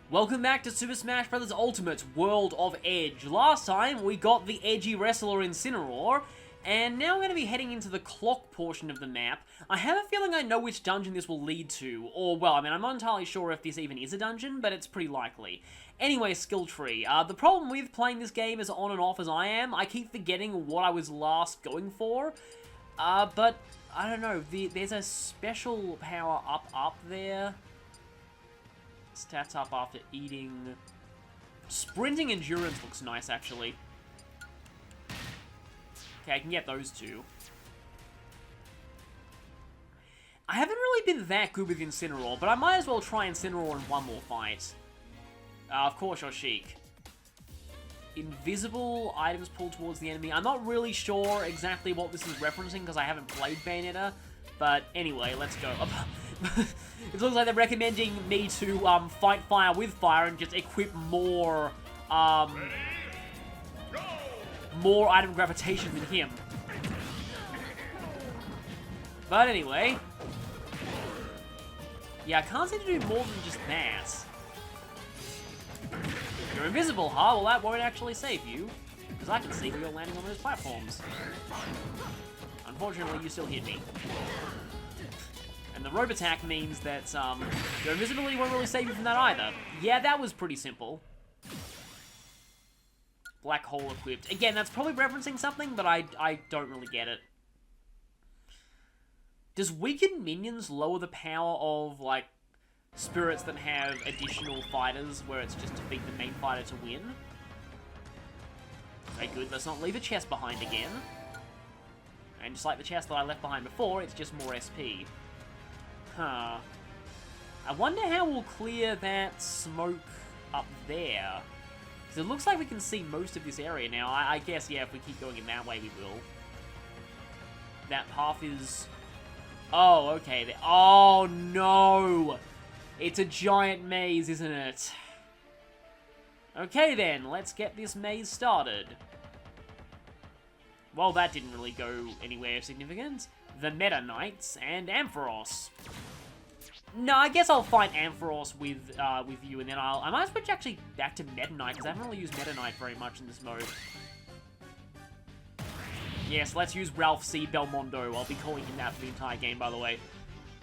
Welcome back to Super Smash Bros. Ultimate World of Edge. Last time, we got the edgy wrestler Incineroar, and now we're going to be heading into the clock portion of the map. I have a feeling I know which dungeon this will lead to, or, well, I mean, I'm not entirely sure if this even is a dungeon, but it's pretty likely. Anyway, skill tree. The problem with playing this game as on and off as I am, I keep forgetting what I was last going for, but, I don't know, there's a special power up there. Stats up after eating. Sprinting endurance looks nice, actually. Okay, I can get those two. I haven't really been that good with Incineroar, but I might as well try Incineroar in one more fight. Of course, you're Sheik. Invisible items pulled towards the enemy. I'm not really sure exactly what this is referencing because I haven't played Bayonetta. But anyway, let's go. It looks like they're recommending me to fight fire with fire and just equip more more item gravitation than him. But anyway, yeah, I can't seem to do more than just that. You're invisible, huh? Well, that won't actually save you, because I can see where you're landing on those platforms. Unfortunately, you still hit me. And the rope attack means that your invisibility won't really save you from that either. Yeah, that was pretty simple. Black hole equipped. Again, that's probably referencing something, but I don't really get it. Does weakened minions lower the power of, like, spirits that have additional fighters, where it's just defeat the main fighter to win? Okay, good. Let's not leave a chest behind again. And just like the chest that I left behind before, it's just more SP. Huh. I wonder how we'll clear that smoke up there. Because it looks like we can see most of this area now. I guess, yeah, if we keep going in that way, we will. That path is... Oh, okay. Oh, no! It's a giant maze, isn't it? Okay, then. Let's get this maze started. Well, that didn't really go anywhere significant. The Meta Knights and Ampharos. No, I guess I'll fight Ampharos with you, and then I might switch actually back to Meta Knight, because I haven't really used Meta Knight very much in this mode. Yes, let's use Ralph C. Belmondo. I'll be calling him that for the entire game, by the way.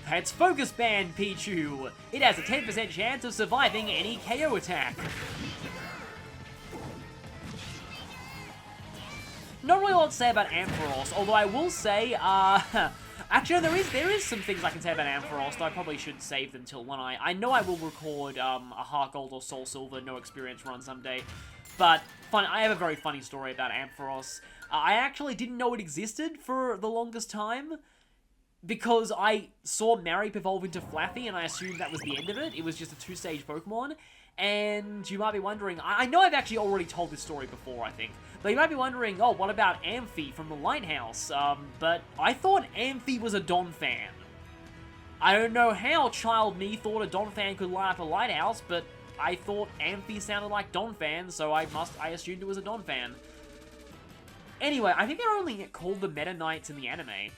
It's Focus Band Pichu. It has a 10% chance of surviving any KO attack. Not really a lot to say about Ampharos, although I will say, actually, there is some things I can say about Ampharos, though I probably should save them till when I know I will record a Heart Gold or Soul Silver no experience run someday, but I have a very funny story about Ampharos. I actually didn't know it existed for the longest time, because I saw Marip evolve into Flaffy, and I assumed that was the end of it. It was just a 2-stage Pokemon. And you might be wondering, I know I've actually already told this story before, I think, but you might be wondering, oh, what about Amphi from the Lighthouse? But I thought Amphi was a Donphan. I don't know how child me thought a Donphan could light up a Lighthouse, but I thought Amphi sounded like Donphan, so I assumed it was a Donphan. Anyway, I think they're only called the Meta Knights in the anime.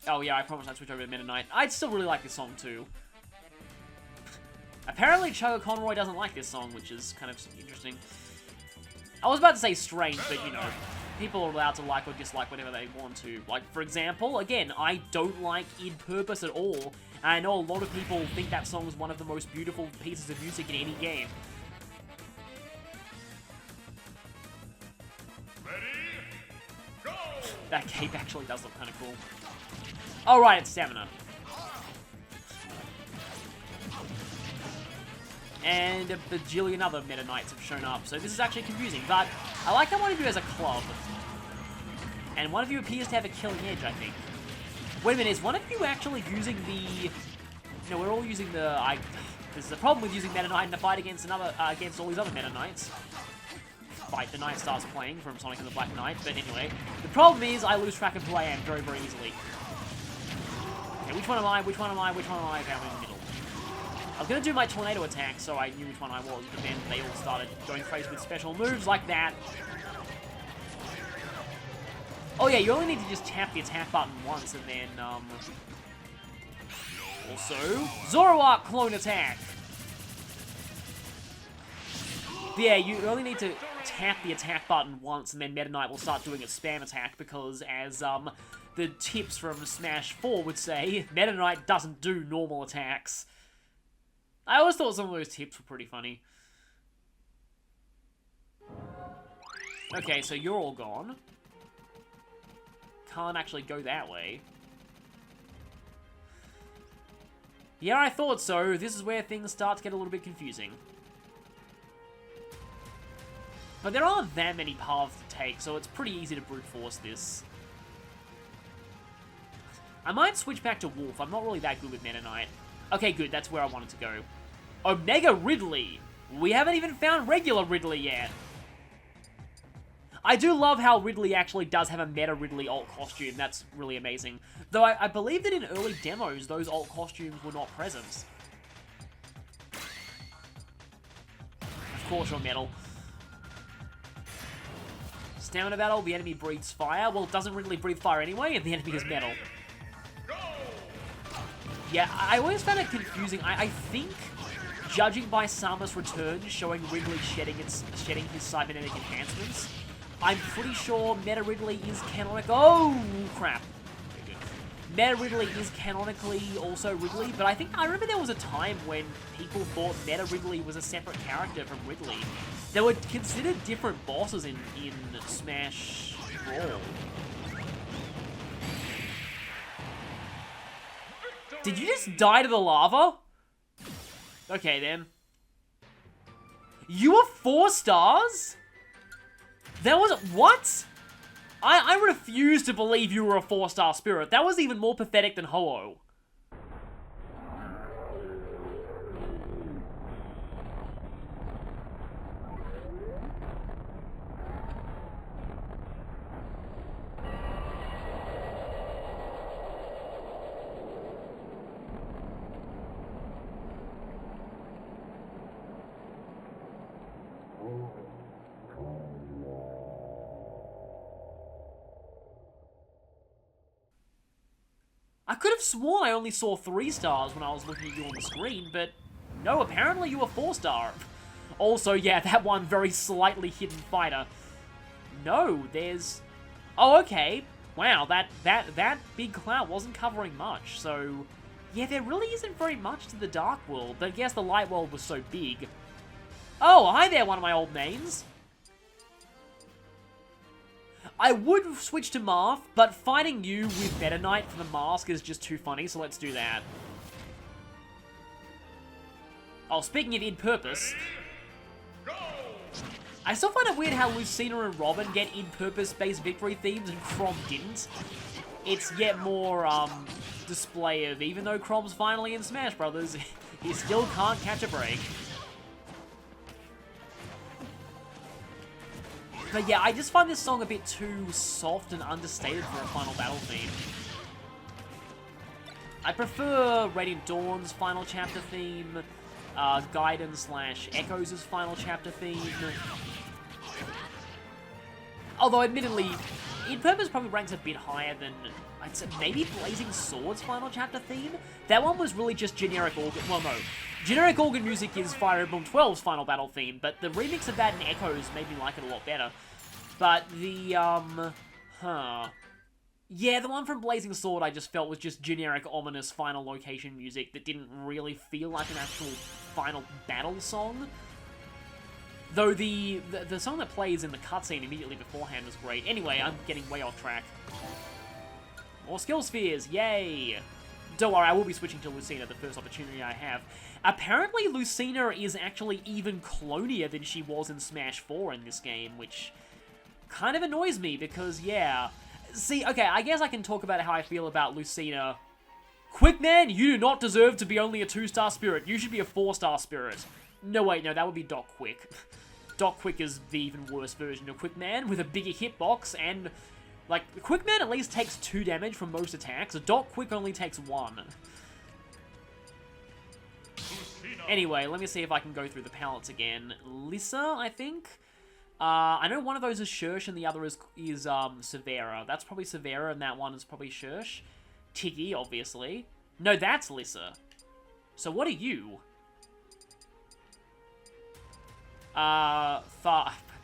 Oh yeah, I promise I'd switch over to Meta Knight. I'd still really like this song too. Apparently Chugga Conroy doesn't like this song, which is kind of interesting. I was about to say strange, but you know, people are allowed to like or dislike whatever they want to. Like, for example, again, I don't like In Purpose at all, and I know a lot of people think that song is one of the most beautiful pieces of music in any game. Ready? Go! That cape actually does look kind of cool. Oh, right, it's stamina. And a bajillion other Meta Knights have shown up, so this is actually confusing. But I like that one of you has a club. And one of you appears to have a killing edge, I think. Wait a minute, is one of you actually using the... No, we're all using the... There's a problem with using Meta Knight in a fight against against all these other Meta Knights. Fight the Night Star's playing from Sonic and the Black Knight, but anyway. The problem is I lose track of who I am very, very easily. Okay, which one am I? Which one am I? Which one am I? Okay, I'm in the middle. I was going to do my tornado attack, so I knew which one I was, but then they all started going crazy with special moves like that. Oh yeah, you only need to just tap the attack button once, and then, also, Zoroark clone attack. But yeah, you only need to tap the attack button once, and then Meta Knight will start doing a spam attack, because as the tips from Smash 4 would say, Meta Knight doesn't do normal attacks. I always thought some of those tips were pretty funny. Okay, so you're all gone. Can't actually go that way. Yeah, I thought so. This is where things start to get a little bit confusing. But there aren't that many paths to take, so it's pretty easy to brute force this. I might switch back to Wolf. I'm not really that good with Meta Knight. Okay, good. That's where I wanted to go. Omega Ridley. We haven't even found regular Ridley yet. I do love how Ridley actually does have a meta Ridley alt costume. That's really amazing. Though I believe that in early demos, those alt costumes were not present. Of course, you're metal. Stamina battle, the enemy breathes fire. Well, it doesn't really breathe fire anyway, and the enemy is metal. Yeah, I always found it confusing. I think, judging by Samus return showing Ridley shedding his cybernetic enhancements, I'm pretty sure Meta Ridley is canonical. Oh, crap. Meta Ridley is canonically also Ridley, but I remember there was a time when people thought Meta Ridley was a separate character from Ridley. They were considered different bosses in Smash Brawl. Did you just die to the lava? Okay, then. You were 4 stars? That was... What? I refuse to believe you were a 4-star spirit. That was even more pathetic than Ho-Oh. I could have sworn I only saw 3 stars when I was looking at you on the screen, but no, apparently you were 4-star. Also, yeah, that one very slightly hidden fighter. No, there's... Oh, okay. Wow, that big cloud wasn't covering much, so... Yeah, there really isn't very much to the Dark World, but I guess the Light World was so big. Oh, hi there, one of my old mains. I would switch to Marth, but fighting you with Meta Knight for the mask is just too funny, so let's do that. Oh, speaking of in-purpose, I still find it weird how Lucina and Robin get in-purpose-based victory themes and Chrom didn't. It's yet more, display of, even though Chrom's finally in Smash Brothers, he still can't catch a break. But yeah, I just find this song a bit too soft and understated for a Final Battle theme. I prefer Radiant Dawn's Final Chapter theme, Gaiden/Echoes' Final Chapter theme. Although, admittedly, In-Purpose probably ranks a bit higher than, I'd say, maybe Blazing Sword's Final Chapter theme? That one was really just generic organ... Well, no. Generic organ music is Fire Emblem 12's Final Battle theme, but the remix of that in Echoes made me like it a lot better. But the, yeah, the one from Blazing Sword I just felt was just generic, ominous final location music that didn't really feel like an actual final battle song. Though the song that plays in the cutscene immediately beforehand was great. Anyway, I'm getting way off track. More skill spheres, yay! Don't worry, I will be switching to Lucina the first opportunity I have. Apparently, Lucina is actually even clonier than she was in Smash 4 in this game, which kind of annoys me because, yeah. See, okay, I guess I can talk about how I feel about Lucina. Quick Man, you do not deserve to be only a 2-star spirit. You should be a 4-star spirit. No, wait, no, that would be Doc Quick. Doc Quick is the even worse version of Quick Man with a bigger hitbox and... Like, Quick Man at least takes 2 damage from most attacks. Doc Quick only takes 1. Anyway, let me see if I can go through the palettes again. Lissa, I think? I know one of those is Shersh and the other is Severa. That's probably Severa and that one is probably Shersh. Tiggy, obviously. No, that's Lissa. So what are you?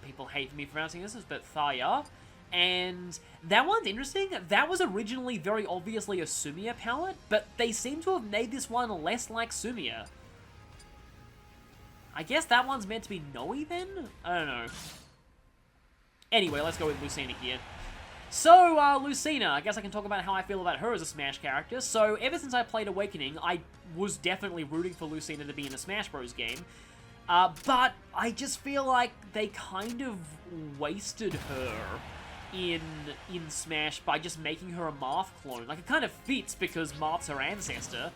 People hate me pronouncing this, but Thaya. And that one's interesting. That was originally very obviously a Sumia palette, but they seem to have made this one less like Sumia. I guess that one's meant to be Noe then? I don't know. Anyway, let's go with Lucina here. So, Lucina, I guess I can talk about how I feel about her as a Smash character. So, ever since I played Awakening, I was definitely rooting for Lucina to be in a Smash Bros. Game. But I just feel like they kind of wasted her in Smash by just making her a Marth clone. Like, it kind of fits because Marth's her ancestor.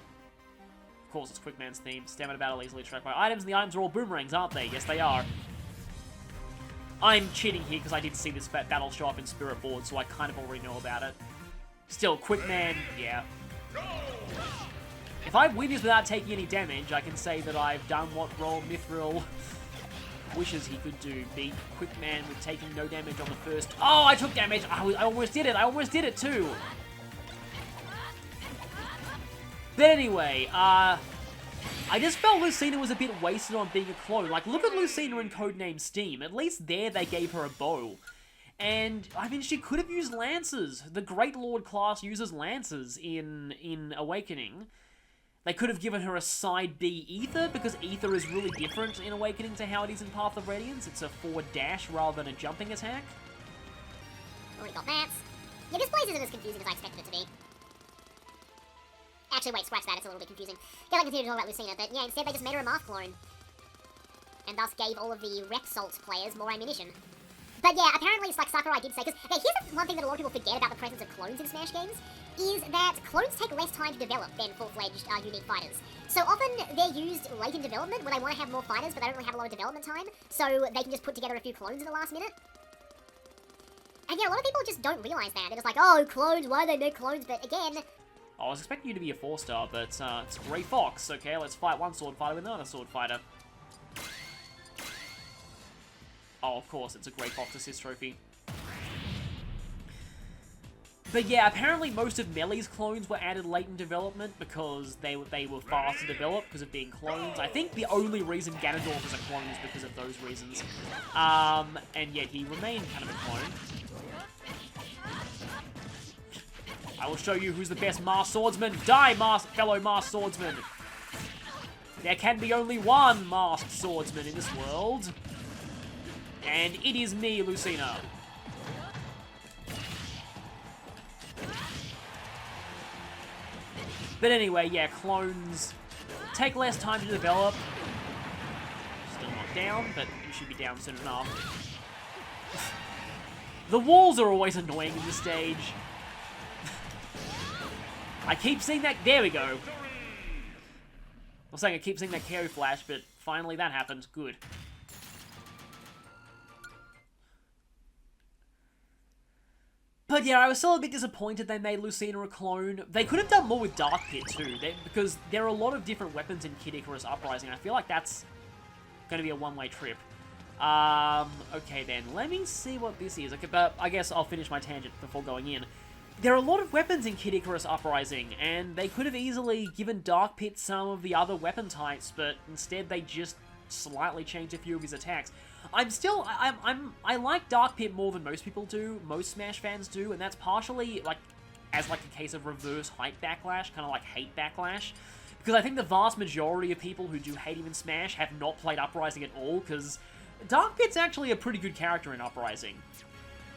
Of course, it's Quickman's theme. Stamina battle easily tracked by items, and the items are all boomerangs, aren't they? Yes, they are. I'm cheating here because I did see this battle show up in Spirit Board, so I kind of already know about it. Still, Quickman, yeah. If I win this without taking any damage, I can say that I've done what Roll Mithril wishes he could do. Beat Quickman with taking no damage on the first... Oh, I took damage! I almost did it! I almost did it too! But anyway, I just felt Lucina was a bit wasted on being a clone. Like, look at Lucina in Codename Steam. At least there they gave her a bow. And, I mean, she could have used Lancers. The Great Lord class uses Lancers in Awakening. They could have given her a side B Ether, because Ether is really different in Awakening to how it is in Path of Radiance. It's a forward dash rather than a jumping attack. Already got that. Yeah, this place isn't as confusing as I expected it to be. Actually, wait, scratch that, it's a little bit confusing. Guess I continue to talk about Lucina, but yeah, instead they just made her a Marth clone. And thus gave all of the Repsalt players more ammunition. But yeah, apparently it's like Sakurai did say, because here's one thing that a lot of people forget about the presence of clones in Smash games, is that clones take less time to develop than full-fledged unique fighters. So often they're used late in development when they want to have more fighters, but they don't really have a lot of development time, so they can just put together a few clones in the last minute. And yeah, a lot of people just don't realize that. They're just like, oh, clones, why do they make clones? But again... I was expecting you to be a 4-star, but it's Grey Fox. Okay, let's fight one sword fighter with another sword fighter. Oh, of course, it's a Grey Fox assist trophy. But yeah, apparently most of Melee's clones were added late in development because they were fast to develop because of being clones. I think the only reason Ganondorf is a clone is because of those reasons. And yet he remained kind of a clone. I will show you who's the best masked swordsman. Die, fellow masked swordsman. There can be only one masked swordsman in this world. And it is me, Lucina. But anyway, yeah, clones take less time to develop. Still not down, but you should be down soon enough. The walls are always annoying in this stage. I keep seeing that... There we go. I'm saying I keep seeing that KO flash, but finally that happened. Good. But yeah, I was still a bit disappointed they made Lucina a clone. They could have done more with Dark Pit too, because there are a lot of different weapons in Kid Icarus Uprising. I feel like that's going to be a one-way trip. Okay then, let me see what this is. Okay, but I guess I'll finish my tangent before going in. There are a lot of weapons in Kid Icarus Uprising, and they could have easily given Dark Pit some of the other weapon types, but instead they just slightly changed a few of his attacks. I like Dark Pit more than most people do, most Smash fans do, and that's partially, like, as like a case of reverse hype backlash, kind of like hate backlash, because I think the vast majority of people who do hate him in Smash have not played Uprising at all, because Dark Pit's actually a pretty good character in Uprising.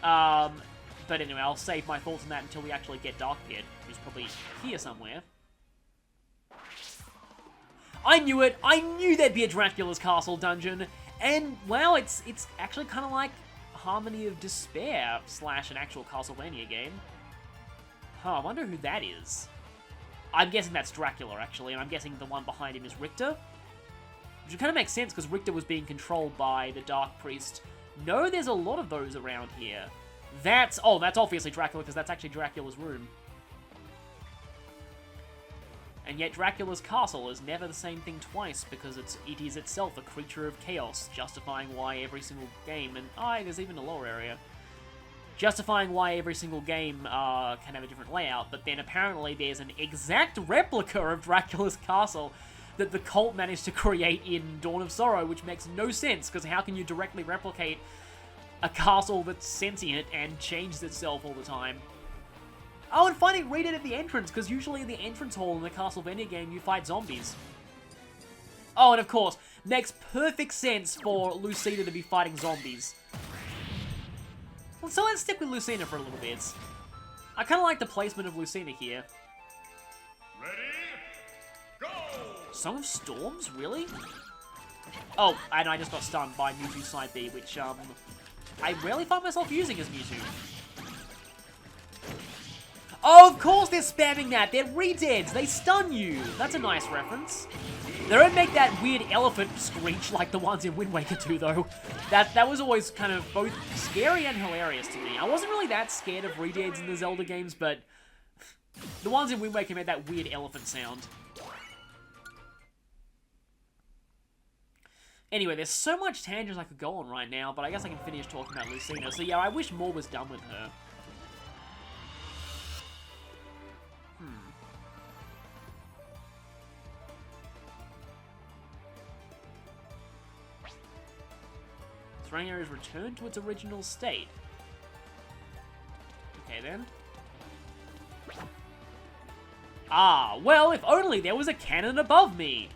But anyway, I'll save my thoughts on that until we actually get Dark Pit, who's probably here somewhere. I knew it! I knew there'd be a Dracula's Castle dungeon! And, well, it's actually kind of like Harmony of Despair / an actual Castlevania game. Huh, I wonder who that is. I'm guessing that's Dracula, actually, and I'm guessing the one behind him is Richter. Which kind of makes sense, because Richter was being controlled by the Dark Priest. No, there's a lot of those around here. That's obviously Dracula, because that's actually Dracula's room. And yet Dracula's castle is never the same thing twice, because it is itself a creature of chaos, justifying why every single game, and there's even a lower area, justifying why every single game can have a different layout, but then apparently there's an exact replica of Dracula's castle. that the cult managed to create in Dawn of Sorrow, which makes no sense, because how can you directly replicate a castle that's sentient and changes itself all the time? Oh, and finally, read it at the entrance, because usually in the entrance hall in the Castlevania game, you fight zombies. Oh, and of course, makes perfect sense for Lucina to be fighting zombies. Well, so let's stick with Lucina for a little bit. I kind of like the placement of Lucina here. Ready? Go! Song of Storms? Really? Oh, and I just got stunned by Mewtwo Side B, which, I rarely find myself using as Mewtwo. Oh, of course they're spamming that! They're re-deads! They stun you! That's a nice reference. They don't make that weird elephant screech like the ones in Wind Waker 2, though. That was always kind of both scary and hilarious to me. I wasn't really that scared of re-deads in the Zelda games, but the ones in Wind Waker made that weird elephant sound. Anyway, there's so much tangents I could go on right now, but I guess I can finish talking about Lucina. So yeah, I wish more was done with her. Surrounding area is returned to its original state. Okay then. Ah, well, if only there was a cannon above me!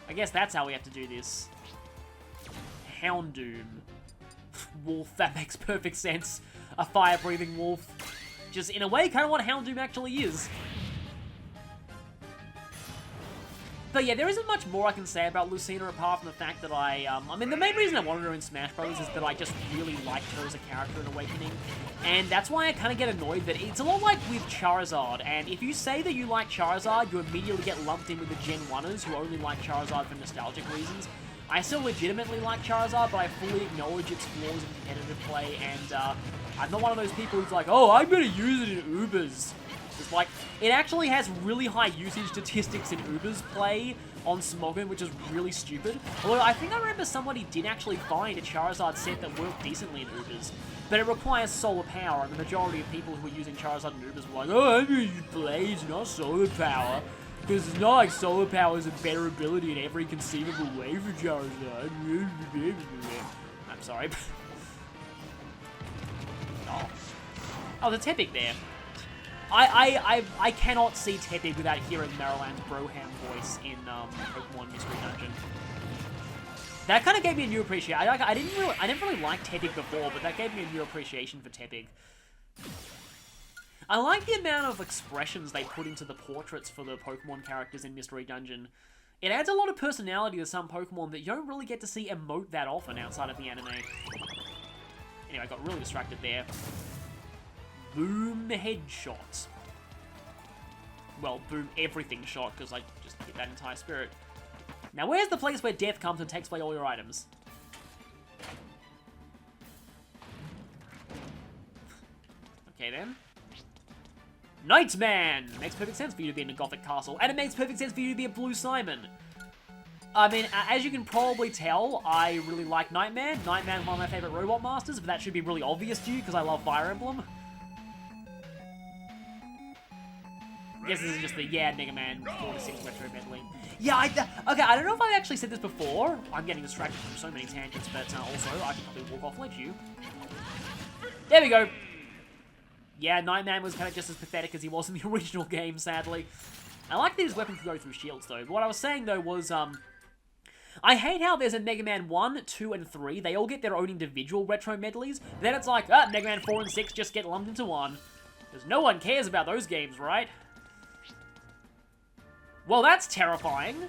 I guess that's how we have to do this. Houndoom. Wolf, that makes perfect sense. A fire-breathing wolf. Just, in a way, kind of what Houndoom actually is. But yeah, there isn't much more I can say about Lucina apart from the fact that I mean, the main reason I wanted her in Smash Bros. Is that I just really liked her as a character in Awakening. And that's why I kind of get annoyed that it's a lot like with Charizard, and if you say that you like Charizard, you immediately get lumped in with the Gen 1ers who only like Charizard for nostalgic reasons. I still legitimately like Charizard, but I fully acknowledge its flaws in competitive play, and I'm not one of those people who's like, oh, I'm gonna use it in Ubers. It's like, it actually has really high usage statistics in Uber's play on Smogon, which is really stupid. Although I think I remember somebody did actually find a Charizard set that worked decently in Uber's, but it requires solar power, and the majority of people who are using Charizard in Uber's were like, oh, I'm gonna use Blaze, not solar power. Because it's not like solar power is a better ability in every conceivable way for Charizard. I'm sorry. Oh, the Tepig there. I cannot see Tepig without hearing Maryland's Broham voice in Pokemon Mystery Dungeon. That kind of gave me a new appreciation. I didn't really like Tepig before, but that gave me a new appreciation for Tepig. I like the amount of expressions they put into the portraits for the Pokemon characters in Mystery Dungeon. It adds a lot of personality to some Pokemon that you don't really get to see emote that often outside of the anime. Anyway, I got really distracted there. Boom headshot. Well, boom everything shot, because I just hit that entire spirit. Now, where's the place where death comes and takes away all your items? Okay, then. Nightman! Makes perfect sense for you to be in a Gothic castle, and it makes perfect sense for you to be a Blue Simon. I mean, as you can probably tell, I really like Nightman. Nightman's one of my favorite Robot Masters, but that should be really obvious to you, because I love Fire Emblem. I guess this is just the, yeah, Mega Man 4-6 retro medley. Yeah, okay, I don't know if I've actually said this before. I'm getting distracted from so many tangents, but also, I can probably walk off, let you. There we go. Yeah, Nightman was kind of just as pathetic as he was in the original game, sadly. I like that his weapon could go through shields, though. But what I was saying, though, was, I hate how there's a Mega Man 1, 2, and 3. They all get their own individual retro medleys. Then it's like, Mega Man 4 and 6 just get lumped into one. Because no one cares about those games, right? Well, that's terrifying.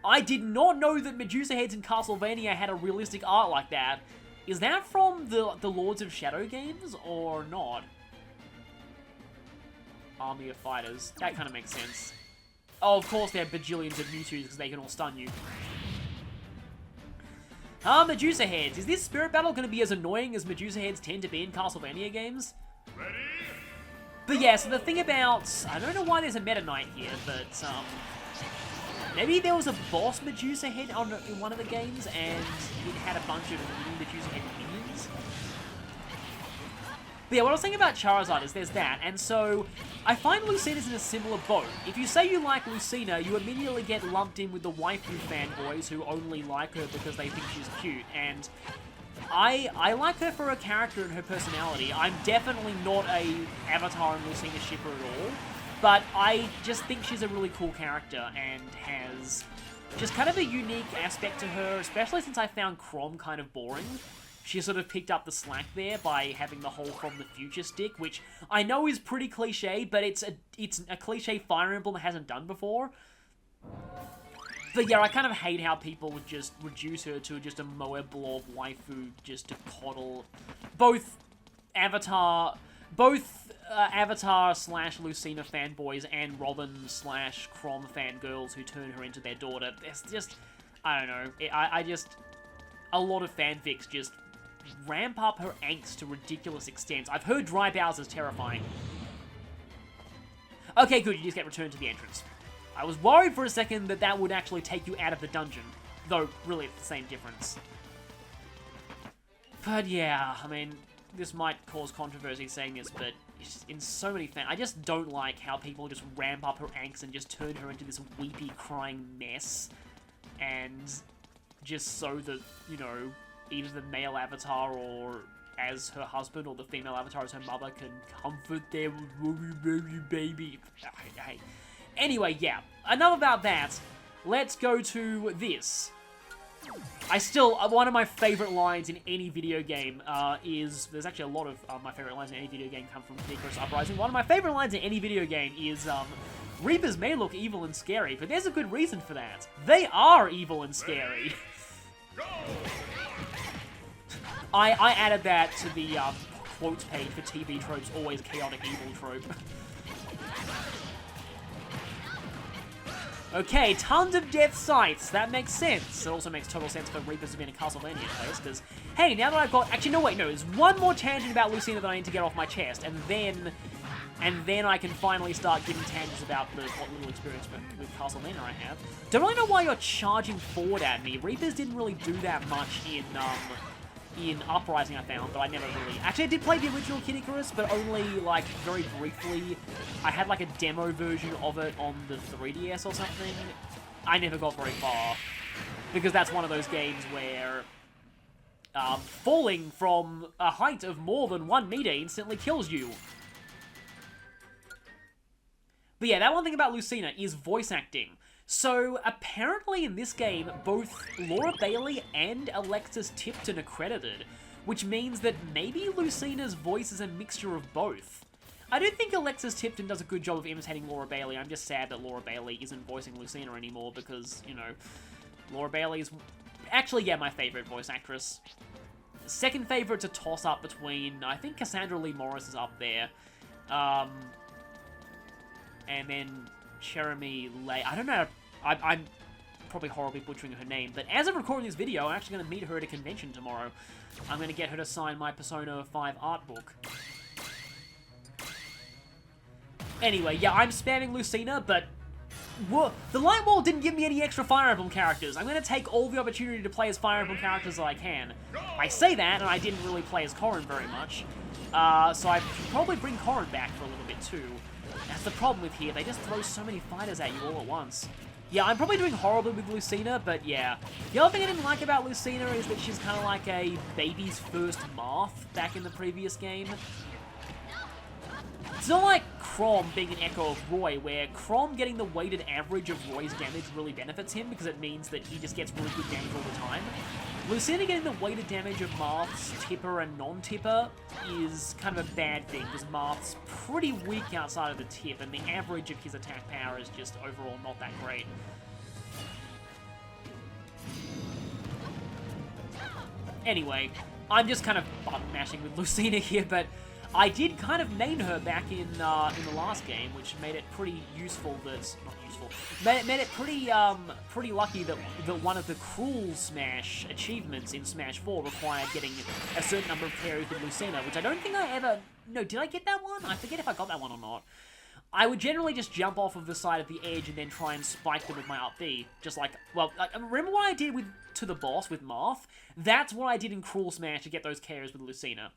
I did not know that Medusa heads in Castlevania had a realistic art like that. Is that from the Lords of Shadow games, or not? Army of Fighters. That kind of makes sense. Oh, of course they have bajillions of Mewtwo's because they can all stun you. Medusa heads. Is this Spirit Battle going to be as annoying as Medusa heads tend to be in Castlevania games? Ready? But yeah, so the thing about... I don't know why there's a Meta Knight here, but, maybe there was a boss Medusa head in one of the games, and it had a bunch of mini Medusa head minions? But yeah, what I was saying about Charizard is there's that, and so I find Lucina's in a similar boat. If you say you like Lucina, you immediately get lumped in with the waifu fanboys who only like her because they think she's cute, and I like her for her character and her personality. I'm definitely not a Avatar and Lucina shipper at all, but I just think she's a really cool character and has just kind of a unique aspect to her, especially since I found Chrom kind of boring. She sort of picked up the slack there by having the whole From the Future stick, which I know is pretty cliche, but it's a cliche Fire Emblem hasn't done before. But yeah, I kind of hate how people would just reduce her to just a moe blob waifu just to coddle both Avatar slash Lucina fanboys and Robin slash Chrom fangirls who turn her into their daughter. It's just, I don't know, I just, a lot of fanfics just ramp up her angst to ridiculous extents. I've heard Dry Bowser's terrifying. Okay, good, you just get returned to the entrance. I was worried for a second that that would actually take you out of the dungeon, though really it's the same difference. But yeah, I mean, this might cause controversy saying this, but in so many I just don't like how people just ramp up her angst and just turn her into this weepy, crying mess, and just so that, you know, either the male avatar or as her husband or the female avatar as her mother can comfort their baby. Anyway, yeah, enough about that. Let's go to this. One of my favorite lines in any video game there's actually a lot of my favorite lines in any video game come from Kid Icarus Uprising. One of my favorite lines in any video game is, Reapers may look evil and scary, but there's a good reason for that. They are evil and scary. I added that to the quotes page for TV tropes, always chaotic evil trope. Okay, tons of death sites. That makes sense. It also makes total sense for Reapers to be in a Castlevania place, because, hey, now that I've got... Actually, no, wait, no. There's one more tangent about Lucina that I need to get off my chest, and then I can finally start giving tangents about what little experience with Castlevania I have. Don't really know why you're charging forward at me. Reapers didn't really do that much in Uprising, I found, but I never really... Actually, I did play the original Kid Icarus, but only, like, very briefly. I had, like, a demo version of it on the 3DS or something. I never got very far, because that's one of those games where falling from a height of more than 1 meter instantly kills you. But yeah, that one thing about Lucina is voice acting. So, apparently in this game, both Laura Bailey and Alexis Tipton are credited, which means that maybe Lucina's voice is a mixture of both. I don't think Alexis Tipton does a good job of imitating Laura Bailey. I'm just sad that Laura Bailey isn't voicing Lucina anymore because, you know, Laura Bailey's actually, yeah, my favorite voice actress. Second favorite's a toss-up between, I think Cassandra Lee Morris is up there, and then Jeremy Lay. I don't know. I'm probably horribly butchering her name, but as I'm recording this video, I'm actually going to meet her at a convention tomorrow. I'm going to get her to sign my Persona 5 art book. Anyway, yeah, I'm spamming Lucina, but the Light Wall didn't give me any extra Fire Emblem characters. I'm going to take all the opportunity to play as Fire Emblem characters that I can. I say that, and I didn't really play as Corrin very much, so I should probably bring Corrin back for a little bit too. That's the problem with here, they just throw so many fighters at you all at once. Yeah, I'm probably doing horribly with Lucina, but yeah. The other thing I didn't like about Lucina is that she's kind of like a baby's first Marth back in the previous game. It's not like Chrom being an echo of Roy, where Chrom getting the weighted average of Roy's damage really benefits him, because it means that he just gets really good damage all the time. Lucina getting the weighted damage of Marth's tipper and non-tipper is kind of a bad thing, because Marth's pretty weak outside of the tip, and the average of his attack power is just overall not that great. Anyway, I'm just kind of button mashing with Lucina here, but I did kind of main her back in the last game, which made it pretty useful that... Not useful. Made it pretty lucky that one of the Cruel Smash achievements in Smash 4 required getting a certain number of carries with Lucina, which I don't think I ever... No, did I get that one? I forget if I got that one or not. I would generally just jump off of the side of the edge and then try and spike them with my up B. Just like, well, remember what I did to the boss with Marth? That's what I did in Cruel Smash to get those carries with Lucina.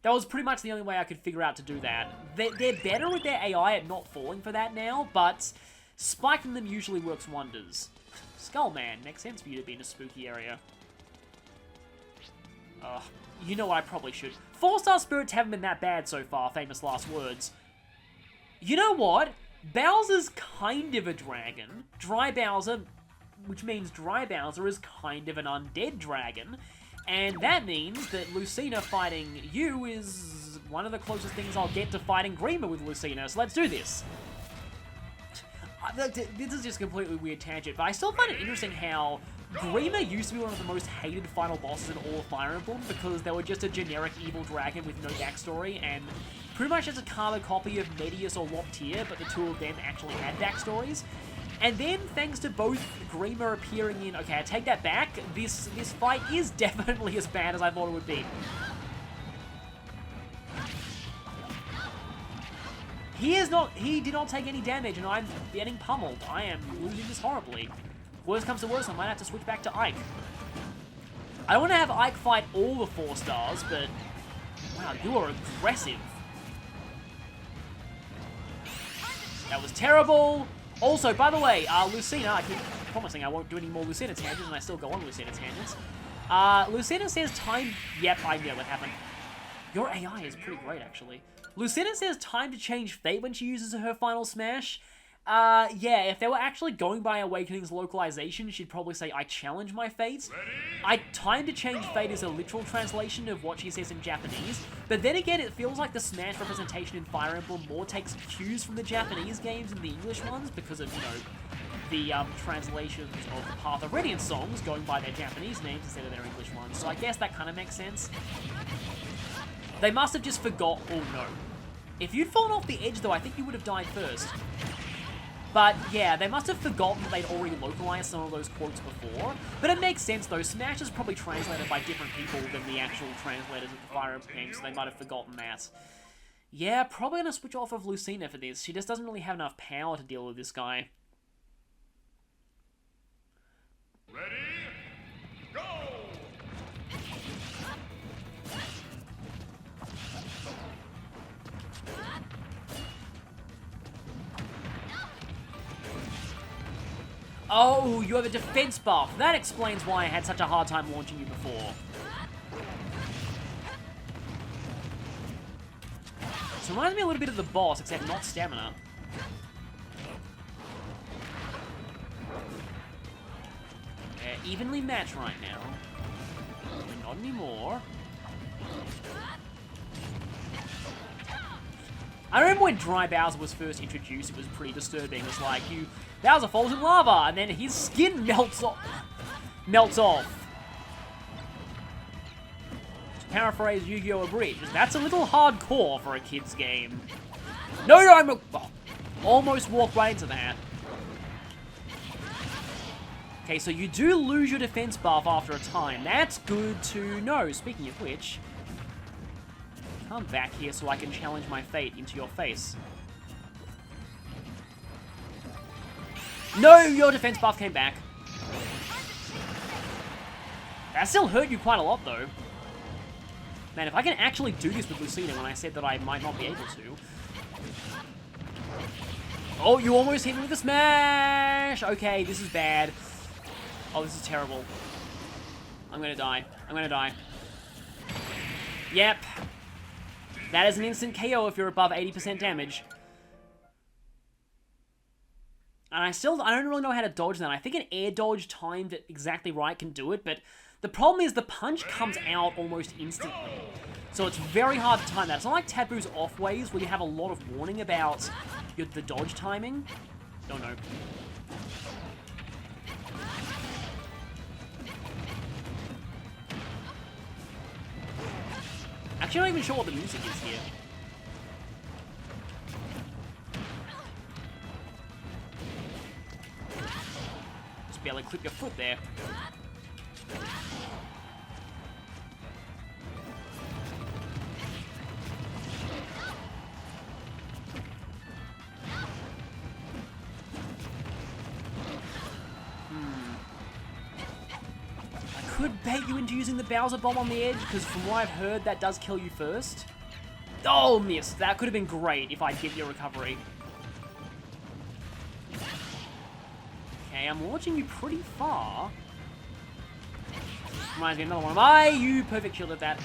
That was pretty much the only way I could figure out to do that. They're better with their AI at not falling for that now, but spiking them usually works wonders. Skullman, makes sense for you to be in a spooky area. You know what, I probably should. 4-star spirits haven't been that bad so far, famous last words. You know what? Bowser's kind of a dragon. Dry Bowser, which means Dry Bowser is kind of an undead dragon. And that means that Lucina fighting you is one of the closest things I'll get to fighting Grima with Lucina, so let's do this. This is just a completely weird tangent, but I still find it interesting how Grima used to be one of the most hated final bosses in all of Fire Emblem because they were just a generic evil dragon with no backstory and pretty much just a carbon copy of Medius or Loptier, but the two of them actually had backstories. And then, thanks to both Grima appearing in... Okay, I take that back. This fight is definitely as bad as I thought it would be. He did not take any damage, and I'm getting pummeled. I am losing this horribly. Worst comes to worst, I might have to switch back to Ike. I don't want to have Ike fight all the 4 stars, but... Wow, you are aggressive. That was terrible. Also, by the way, Lucina, I keep promising I won't do any more Lucina tangents, and I still go on Lucina tangents. Lucina says time... Yep, I know what happened. Your AI is pretty great, actually. Lucina says time to change fate when she uses her final smash. Yeah, if they were actually going by Awakening's localization, she'd probably say, I challenge my fate. Time to change fate is a literal translation of what she says in Japanese, but then again, it feels like the Smash representation in Fire Emblem more takes cues from the Japanese games than the English ones, because of, you know, the translations of the Path of Radiance songs going by their Japanese names instead of their English ones, so I guess that kind of makes sense. They must have just forgot, oh no. If you'd fallen off the edge though, I think you would have died first. But yeah, they must have forgotten that they'd already localized some of those quotes before. But it makes sense though, Smash is probably translated by different people than the actual translators of the Fire Emblem games, so they might have forgotten that. Yeah, probably gonna switch off of Lucina for this. She just doesn't really have enough power to deal with this guy. Ready? Go! Oh, you have a defense buff. That explains why I had such a hard time launching you before. So it reminds me a little bit of the boss, except not stamina. They're evenly matched right now. Not anymore. I remember when Dry Bowser was first introduced, it was pretty disturbing. It was like, Bowser falls in lava, and then his skin melts off. To paraphrase Yu-Gi-Oh! Abridged, that's a little hardcore for a kid's game. No, I'm almost walked right into that. Okay, so you do lose your defense buff after a time. That's good to know. Speaking of which, come back here so I can challenge my fate into your face. No, your defense buff came back. That still hurt you quite a lot, though. Man, if I can actually do this with Lucina when I said that I might not be able to. Oh, you almost hit me with a smash! Okay, this is bad. Oh, this is terrible. I'm gonna die. I'm gonna die. Yep. That is an instant KO if you're above 80% damage. And I don't really know how to dodge that. I think an air dodge timed exactly right can do it, but the problem is the punch comes out almost instantly. So it's very hard to time that. It's not like Taboo's off-ways where you have a lot of warning about the dodge timing. Oh no. Actually, I'm not even sure what the music is here. Just barely clip your foot there. I could bait you into using the Bowser Bomb on the edge, because from what I've heard, that does kill you first. Oh, miss. That could have been great if I'd give you a recovery. Okay, I'm launching you pretty far. Reminds me of another one of my. You perfect shielded that.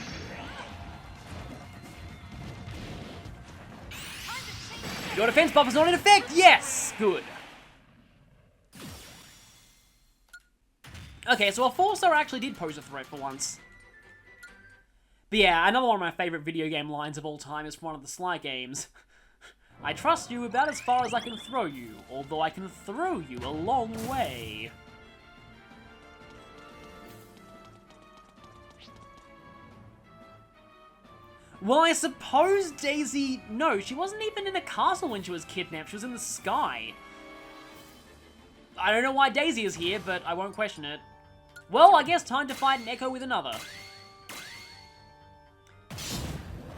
Your defense buff is not in effect. Yes, good. Okay, so a 4-star actually did pose a threat for once. But yeah, another one of my favorite video game lines of all time is from one of the Sly games. I trust you about as far as I can throw you, although I can throw you a long way. Well, I suppose Daisy... No, she wasn't even in a castle when she was kidnapped. She was in the sky. I don't know why Daisy is here, but I won't question it. Well, I guess time to fight an Echo with another.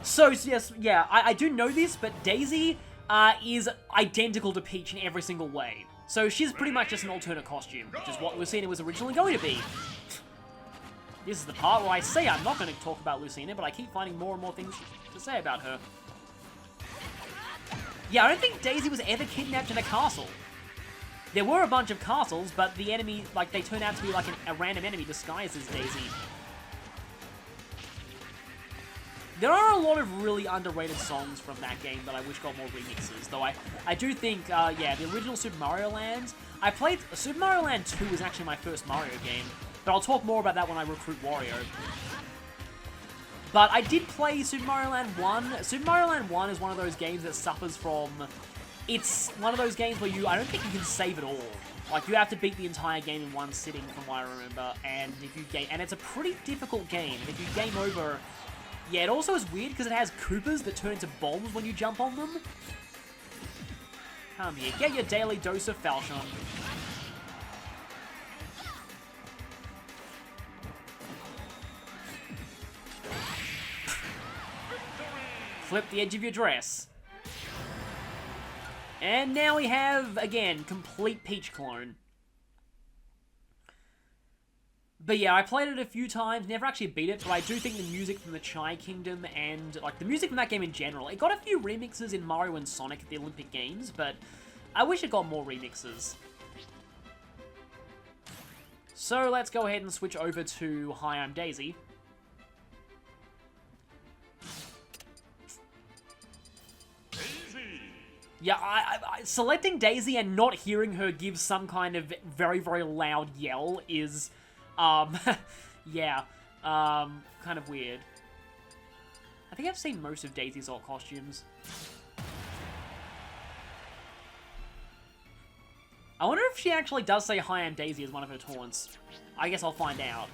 So, yes, yeah, I do know this, but Daisy is identical to Peach in every single way. So she's pretty much just an alternate costume, which is what Lucina was originally going to be. This is the part where I say I'm not going to talk about Lucina, but I keep finding more and more things to say about her. Yeah, I don't think Daisy was ever kidnapped in a castle. There were a bunch of castles, but the enemy, like, they turned out to be like a random enemy disguised as Daisy. There are a lot of really underrated songs from that game that I wish got more remixes, though I do think, yeah, the original Super Mario Land, I played, Super Mario Land 2 was actually my first Mario game, but I'll talk more about that when I recruit Wario. But I did play Super Mario Land 1. Super Mario Land 1 is one of those games that suffers from, it's one of those games where I don't think you can save it all. Like, you have to beat the entire game in one sitting, from what I remember, and if you and it's a pretty difficult game, and if you game over... Yeah, it also is weird because it has Koopas that turn into bombs when you jump on them. Come here, get your daily dose of Falchion. Flip the edge of your dress. And now we have, again, complete Peach clone. But yeah, I played it a few times, never actually beat it, but I do think the music from the Chai Kingdom and, like, the music from that game in general, it got a few remixes in Mario and Sonic at the Olympic Games, but I wish it got more remixes. So let's go ahead and switch over to Hi, I'm Daisy. Yeah, selecting Daisy and not hearing her give some kind of very, very loud yell is... yeah, kind of weird. I think I've seen most of Daisy's alt costumes. I wonder if she actually does say Hi, I'm Daisy as one of her taunts. I guess I'll find out.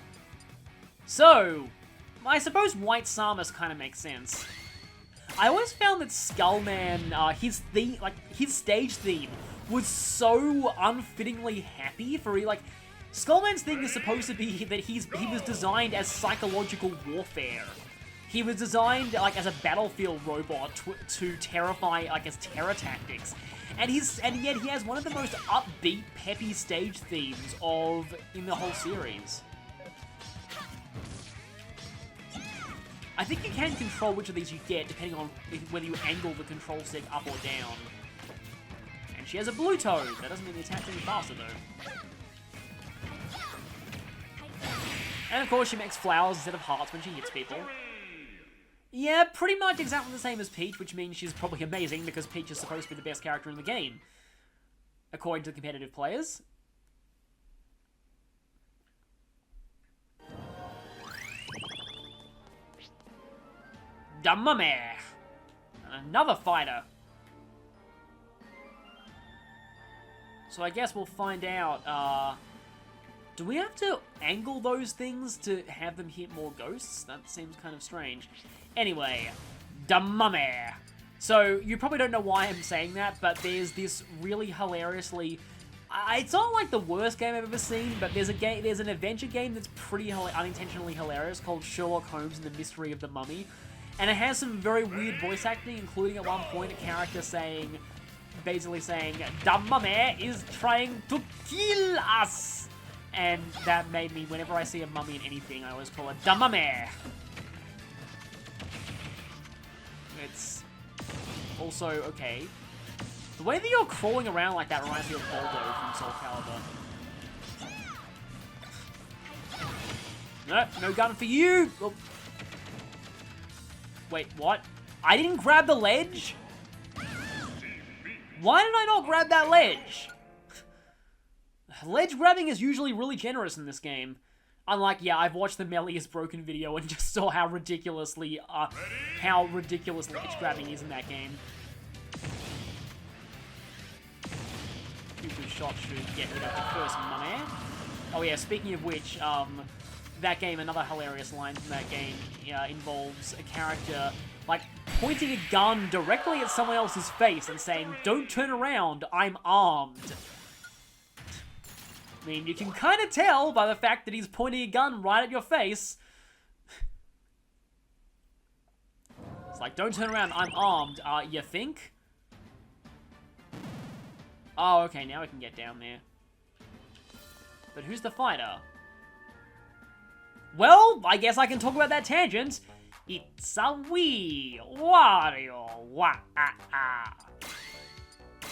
So, I suppose White Samus kind of makes sense. I always found that Skullman, his theme, like, his stage theme was so unfittingly happy for, like... Skullman's thing is supposed to be that he was designed as psychological warfare. He was designed, like, as a battlefield robot to terrify, like, as terror tactics. And yet he has one of the most upbeat, peppy stage themes in the whole series. I think you can control which of these you get, depending on whether you angle the control stick up or down. And she has a blue toad. That doesn't mean the attack's any faster, though. And of course she makes flowers instead of hearts when she hits people. Yeah, pretty much exactly the same as Peach, which means she's probably amazing because Peach is supposed to be the best character in the game, according to the competitive players. The Mummy! Another fighter. So I guess we'll find out, do we have to angle those things to have them hit more ghosts? That seems kind of strange. Anyway, the Mummy. So, you probably don't know why I'm saying that, but there's this really hilariously... it's not like the worst game I've ever seen, but there's an adventure game that's pretty unintentionally hilarious called Sherlock Holmes and the Mystery of the Mummy. And it has some very weird voice acting, including at one point a character basically saying, the Mummy is trying to kill us! And that made me, whenever I see a mummy in anything, I always call it the mummy. It's also, okay. The way that you're crawling around like that reminds me of Boldo from Soul Calibur. Nope, no gun for you! Oh. Wait, what? I didn't grab the ledge? Why did I not grab that ledge? Ledge grabbing is usually really generous in this game. Unlike, yeah, I've watched the Melee is Broken video and just saw how ridiculous ledge grabbing is in that game. Two shots should get rid of the first mummy. Oh yeah, speaking of which, that game, another hilarious line from that game, involves a character, like, pointing a gun directly at someone else's face and saying, "Don't turn around, I'm armed." I mean, you can kind of tell by the fact that he's pointing a gun right at your face. It's like, "Don't turn around, I'm armed." You think? Oh, okay, now we can get down there. But who's the fighter? Well, I guess I can talk about that tangent. It's a wee Wario. Wah-ah-ah.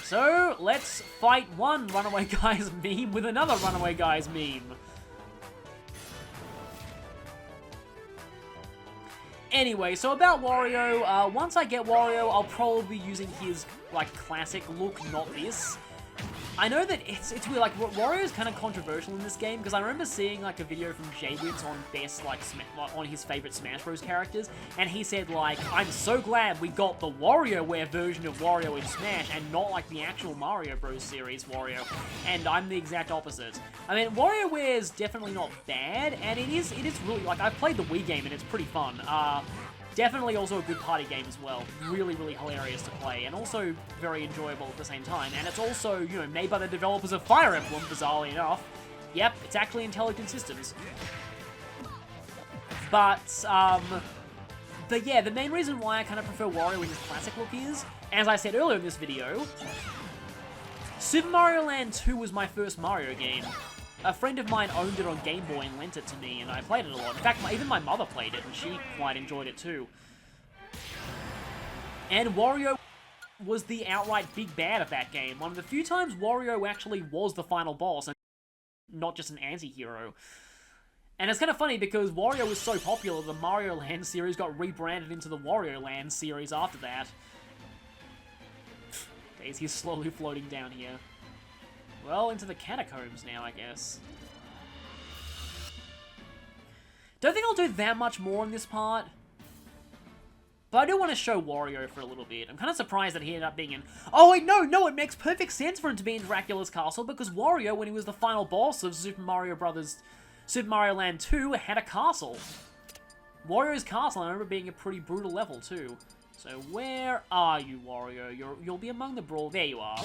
So, let's fight one Runaway Guys meme with another Runaway Guys meme. Anyway, so about Wario, once I get Wario, I'll probably be using his, like, classic look, not this. I know that it's weird, like, Wario's kind of controversial in this game, because I remember seeing, like, a video from J-Wits on best, like, on his favorite Smash Bros. Characters, and he said, like, "I'm so glad we got the WarioWare version of Wario in Smash, and not, like, the actual Mario Bros. Series Wario," and I'm the exact opposite. I mean, WarioWare is definitely not bad, and it is really, like, I've played the Wii game, and it's pretty fun. Definitely also a good party game as well. Really, really hilarious to play, and also very enjoyable at the same time. And it's also, you know, made by the developers of Fire Emblem, bizarrely enough. Yep, it's actually Intelligent Systems. But yeah, the main reason why I kind of prefer Wario in his classic look is, as I said earlier in this video, Super Mario Land 2 was my first Mario game. A friend of mine owned it on Game Boy and lent it to me, and I played it a lot. In fact, even my mother played it, and she quite enjoyed it too. And Wario was the outright big bad of that game. One of the few times Wario actually was the final boss, and not just an anti-hero. And it's kind of funny, because Wario was so popular, the Mario Land series got rebranded into the Wario Land series after that. Okay, he's slowly floating down here. Well, into the catacombs now, I guess. Don't think I'll do that much more in this part. But I do want to show Wario for a little bit. I'm kind of surprised that he ended up being in... Oh, wait, no, it makes perfect sense for him to be in Dracula's castle, because Wario, when he was the final boss of Super Mario Land 2, had a castle. Wario's castle, I remember being a pretty brutal level, too. So, where are you, Wario? You'll be among the brawl. There you are.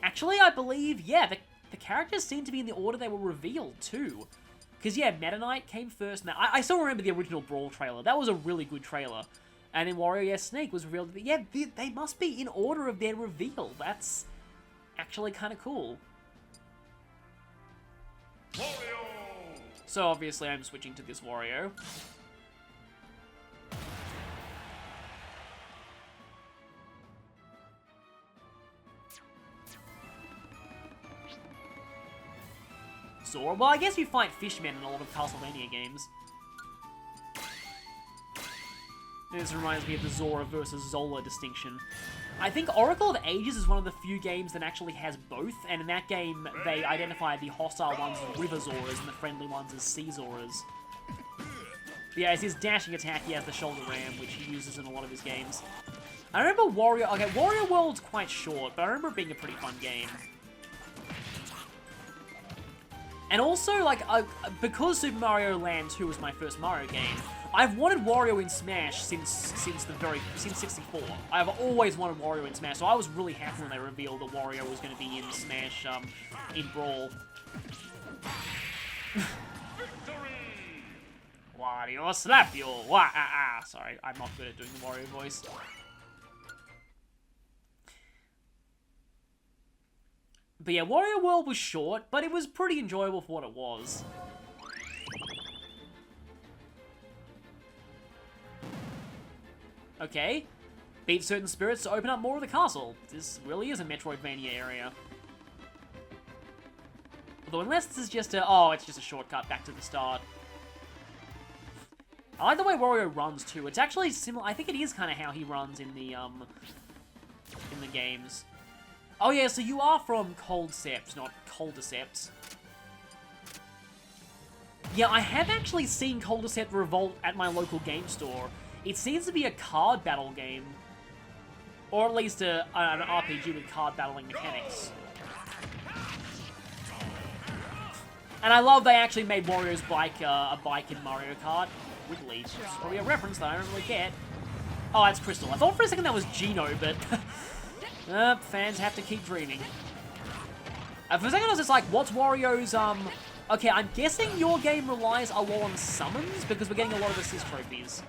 Actually, I believe, yeah, the characters seem to be in the order they were revealed, too. Because, yeah, Meta Knight came first. Now, I still remember the original Brawl trailer. That was a really good trailer. And then Wario, yeah, Snake was revealed. Yeah, they must be in order of their reveal. That's actually kind of cool. Wario! So, obviously, I'm switching to this Wario. Zora? Well, I guess you fight fishmen in a lot of Castlevania games. This reminds me of the Zora versus Zola distinction. I think Oracle of Ages is one of the few games that actually has both, and in that game, they identify the hostile ones as River Zoras and the friendly ones as Sea Zoras. But yeah, it's his dashing attack, he has the shoulder ram, which he uses in a lot of his games. I remember Wario... Okay, Wario World's quite short, but I remember it being a pretty fun game. And also, like, because Super Mario Land 2 was my first Mario game, I've wanted Wario in Smash since 64. I've always wanted Wario in Smash, so I was really happy when they revealed that Wario was going to be in Smash, in Brawl. Wario slap you! Wah-ah-ah! Sorry, I'm not good at doing the Wario voice. But yeah, Wario World was short, but it was pretty enjoyable for what it was. Okay. Beat certain spirits to open up more of the castle. This really is a Metroidvania area. Although unless this is just a... Oh, it's just a shortcut back to the start. I like the way Wario runs, too. It's actually similar... I think it is kind of how he runs in the games. Oh, yeah, so you are from Cold Sept, not Coldicept. Yeah, I have actually seen Coldicept Revolt at my local game store. It seems to be a card battle game. Or at least an RPG with card battling mechanics. And I love they actually made Wario's bike a bike in Mario Kart. Ridley. It's probably a reference that I don't really get. Oh, that's Crystal. I thought for a second that was Gino, but... fans have to keep dreaming. For a second I was just like, what's Wario's, Okay, I'm guessing your game relies a lot on summons, because we're getting a lot of assist trophies.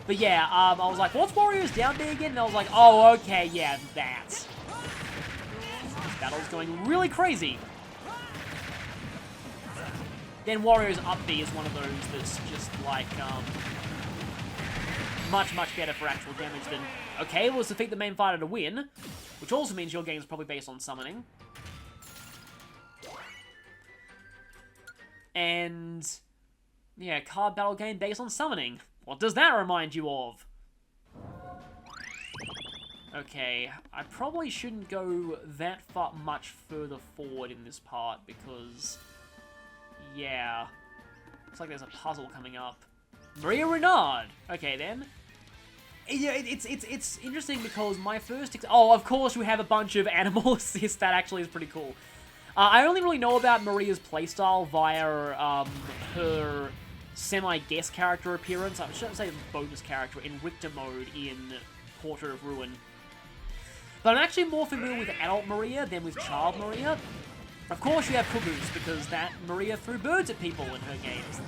But yeah, I was like, what's Wario's down B again? And I was like, oh, okay, yeah, that. This battle's going really crazy. Then Wario's up B is one of those that's just like, much, much better for actual damage than... Okay, well, let's defeat the main fighter to win, which also means your game is probably based on summoning. And... yeah, card battle game based on summoning. What does that remind you of? Okay, I probably shouldn't go that much further forward in this part, because... yeah. Looks like there's a puzzle coming up. Maria Renard! Okay, then. Yeah, it's interesting because my first... oh, of course we have a bunch of animal assists. That actually is pretty cool. I only really know about Maria's playstyle via her semi-guest character appearance. I shouldn't say bonus character in Richter mode in Portrait of Ruin. But I'm actually more familiar with adult Maria than with child Maria. Of course you have cuckoos, because that Maria threw birds at people in her games.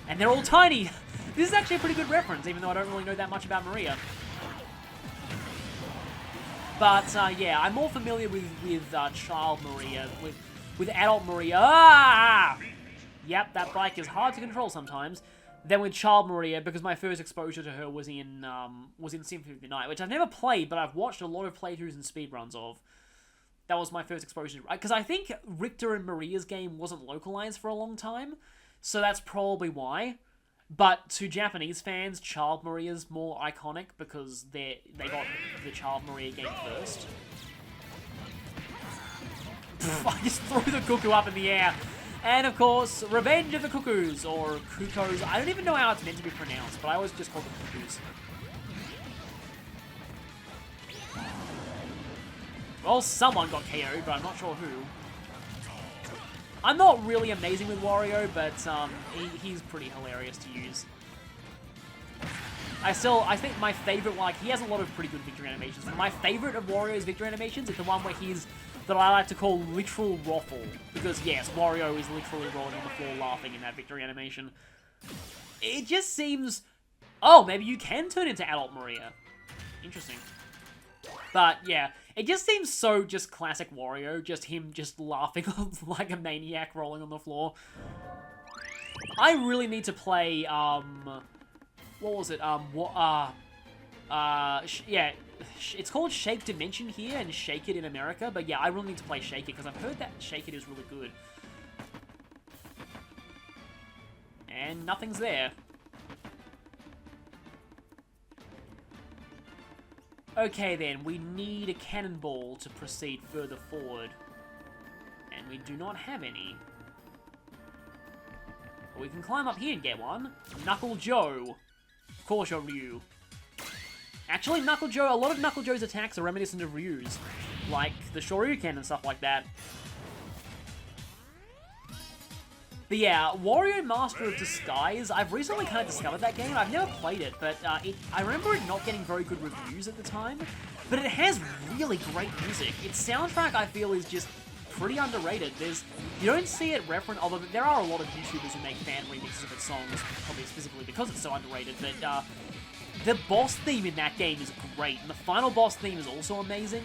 And they're all tiny. This is actually a pretty good reference, even though I don't really know that much about Maria. But, yeah, I'm more familiar with child Maria, with adult Maria. Ah! Yep, that bike is hard to control sometimes. Then with child Maria, because my first exposure to her was in Symphony of the Night, which I've never played, but I've watched a lot of playthroughs and speedruns of. That was my first exposure. Because I think Richter and Maria's game wasn't localized for a long time, so that's probably why. But to Japanese fans, Child Maria's more iconic because they got the Child Maria game first. I just threw the cuckoo up in the air. And of course, Revenge of the Cuckoos, or Cuckoos. I don't even know how it's meant to be pronounced, but I always just call them Cuckoos. Well, someone got KO'd, but I'm not sure who. I'm not really amazing with Wario, but he's pretty hilarious to use. I think my favorite, like, he has a lot of pretty good victory animations. My favorite of Wario's victory animations is the one where that I like to call literal Roffle. Because, yes, Wario is literally rolling on the floor laughing in that victory animation. It just seems... oh, maybe you can turn into adult Maria. Interesting. But, yeah, it just seems so just classic Wario, just him just laughing like a maniac rolling on the floor. I really need to play, what was it, yeah, it's called Shake Dimension here and Shake It in America, but yeah, I really need to play Shake It, because I've heard that Shake It is really good. And nothing's there. Okay then, we need a cannonball to proceed further forward. And we do not have any. But we can climb up here and get one. Knuckle Joe. Of course you're Ryu. Actually, Knuckle Joe, a lot of Knuckle Joe's attacks are reminiscent of Ryu's. Like the Shoryuken and stuff like that. But yeah, Wario Master of Disguise, I've recently kind of discovered that game. I've never played it, but I remember it not getting very good reviews at the time. But it has really great music. Its soundtrack, I feel, is just pretty underrated. You don't see it referenced, although there are a lot of YouTubers who make fan remixes of its songs, probably specifically because it's so underrated, but the boss theme in that game is great, and the final boss theme is also amazing.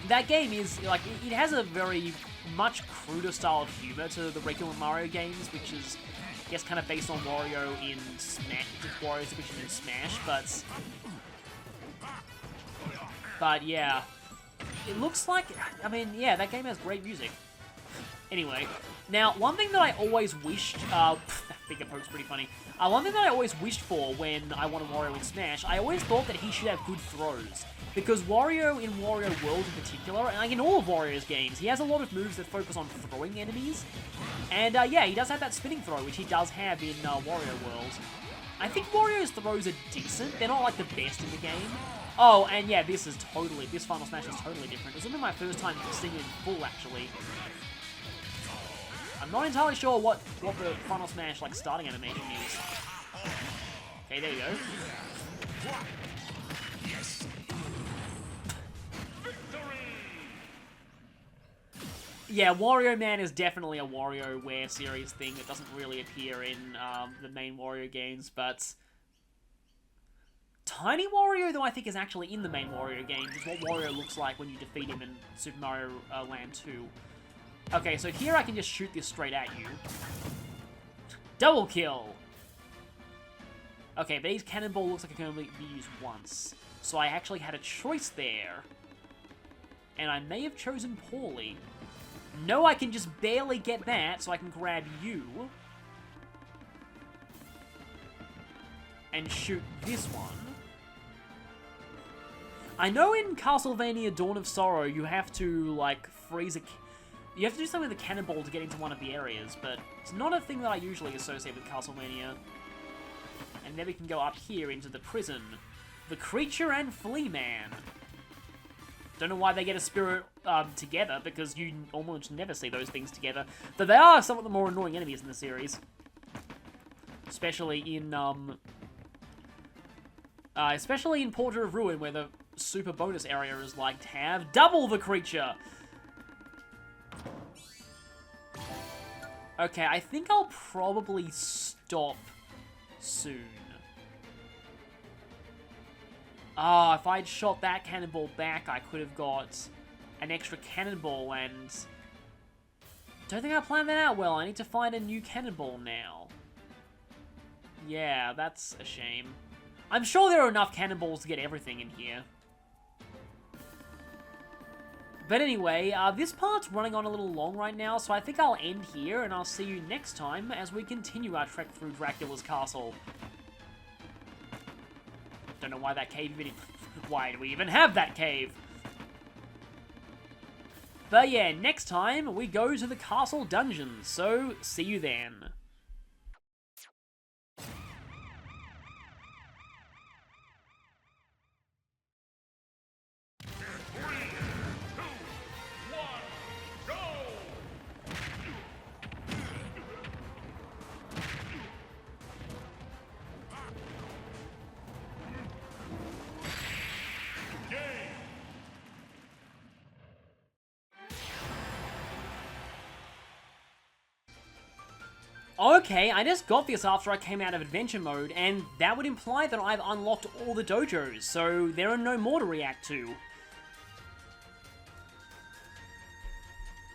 that game is, like, it has a very much cruder style of humor to the regular Mario games, which is, I guess, kind of based on Wario in Smash, Wario's depiction in Smash, but yeah, it looks like, I mean, yeah, that game has great music. Anyway, now, one thing that I always wished, that finger poke's pretty funny. One thing that I always wished for when I wanted Wario in Smash, I always thought that he should have good throws. Because Wario in Wario World in particular, and like in all of Wario's games, he has a lot of moves that focus on throwing enemies. And yeah, he does have that spinning throw, which he does have in Wario World. I think Wario's throws are decent. They're not like the best in the game. Oh, and yeah, this Final Smash is totally different. This will be my first time seeing it in full, actually. I'm not entirely sure what the Final Smash, like, starting animation is. Okay, there you go. Yeah, Wario Man is definitely a WarioWare series thing that doesn't really appear in the main Wario games, but... Tiny Wario, though, I think is actually in the main Wario games. Is what Wario looks like when you defeat him in Super Mario Land 2. Okay, so here I can just shoot this straight at you. Double kill! Okay, but his cannonball looks like it can only be used once. So I actually had a choice there. And I may have chosen poorly. No, I can just barely get that, so I can grab you. And shoot this one. I know in Castlevania Dawn of Sorrow you have to, like, freeze a... You have to do something with the cannonball to get into one of the areas, but it's not a thing that I usually associate with Castlevania. And then we can go up here into the prison. The Creature and Flea Man. Don't know why they get a spirit together, because you almost never see those things together. Though they are some of the more annoying enemies in the series. Especially in Portrait of Ruin, where the super bonus area is like to have double the creature. Okay, I think I'll probably stop soon. Ah, if I'd shot that cannonball back, I could have got an extra cannonball, and... Don't think I planned that out well. I need to find a new cannonball now. Yeah, that's a shame. I'm sure there are enough cannonballs to get everything in here. But anyway, this part's running on a little long right now, so I think I'll end here, and I'll see you next time as we continue our trek through Dracula's castle. Don't know why that cave even... Why do we even have that cave? But yeah, next time we go to the castle dungeons, so see you then. Okay, I just got this after I came out of adventure mode, and that would imply that I've unlocked all the dojos, so there are no more to react to.